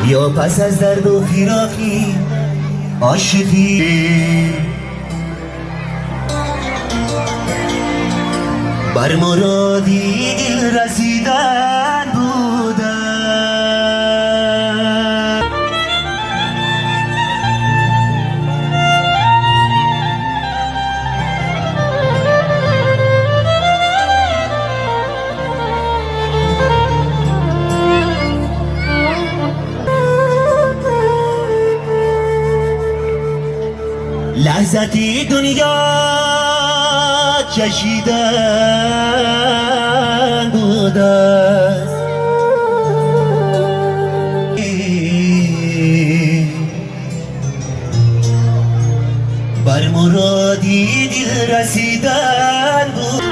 یا پس از درد و فراقی عاشقی بر مرادی دل رسیدن بودن لحظتی دنیا چشیدن بود است بر مرادی دل رسیدن بود